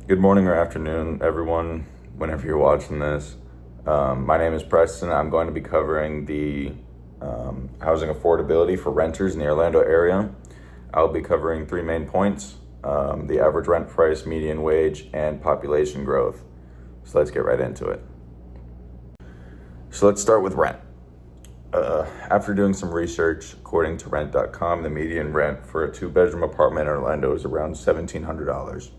Good morning or afternoon, everyone, whenever you're watching this. My name is Preston. I'm going to be covering the housing affordability for renters in the Orlando area. I'll be covering three main points: the average rent price, median wage, and population growth. So let's get right into it. So let's start with rent. After doing some research, according to rent.com, the median rent for a two-bedroom apartment in Orlando is around $1,700.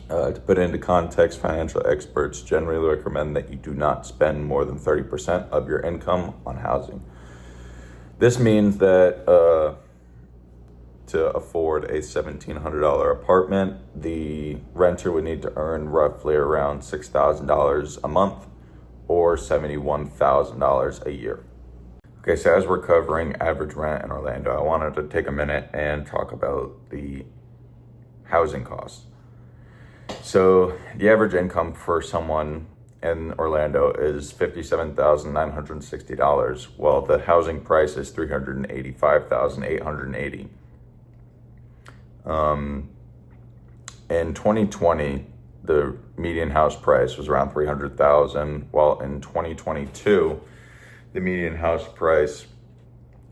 To put it into context, financial experts generally recommend that you do not spend more than 30% of your income on housing. This means that to afford a $1,700 apartment, the renter would need to earn roughly around $6,000 a month or $71,000 a year. Okay, so as we're covering average rent in Orlando, I wanted to take a minute and talk about the housing costs. So the average income for someone in Orlando is $57,960, while the housing price is $385,880. In 2020, the median house price was around $300,000, while in 2022, the median house price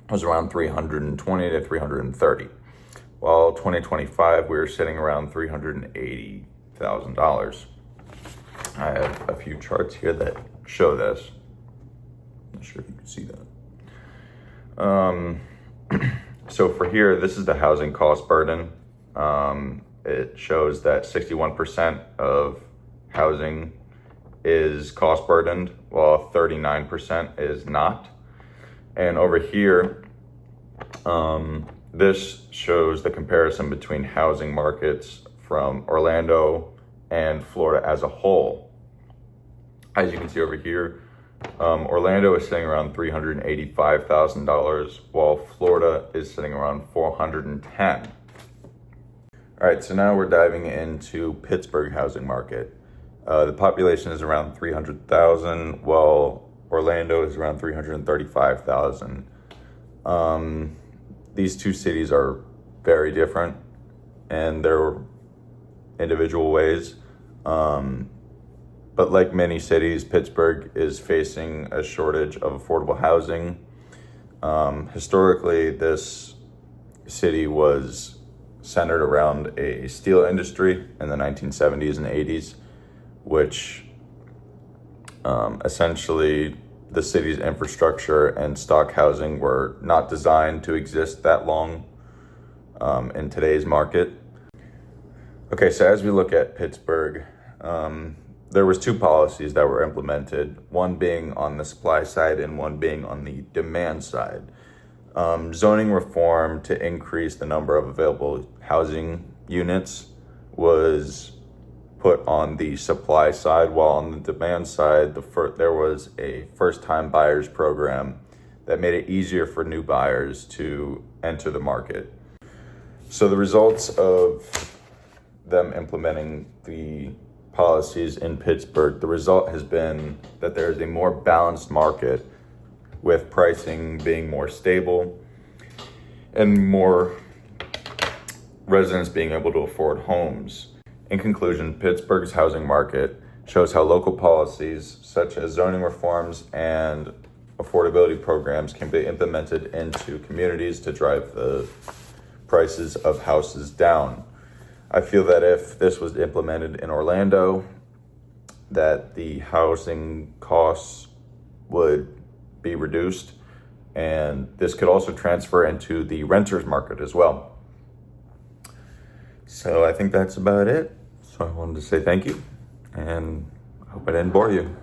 was around $320,000 to $330,000. While 2025, we were sitting around $380,000. I have a few charts here that show this. Not sure if you can see that. So for here, this is the housing cost burden. It shows that 61% of housing is cost burdened, while 39% is not. And over here, this shows the comparison between housing markets from Orlando and Florida as a whole. As you can see over here, Orlando is sitting around $385,000, while Florida is sitting around $410,000. All right, so now we're diving into Pittsburgh housing market. The population is around 300,000, while Orlando is around 335,000. These two cities are very different in their individual ways. But like many cities, Pittsburgh is facing a shortage of affordable housing. Historically, this city was centered around a steel industry in the 1970s and 80s, which essentially the city's infrastructure and stock housing were not designed to exist that long in today's market. Okay, so as we look at Pittsburgh, there was two policies that were implemented, one being on the supply side and one being on the demand side. Zoning reform to increase the number of available housing units was put on the supply side, while on the demand side, there was a first-time buyers program that made it easier for new buyers to enter the market. So the results of them implementing the policies in Pittsburgh, the result has been that there is a more balanced market, with pricing being more stable and more residents being able to afford homes. In conclusion, Pittsburgh's housing market shows how local policies such as zoning reforms and affordability programs can be implemented into communities to drive the prices of houses down. I feel that if this was implemented in Orlando, that the housing costs would be reduced, and this could also transfer into the renters market as well. So I think that's about it. So I wanted to say thank you, and I hope I didn't bore you.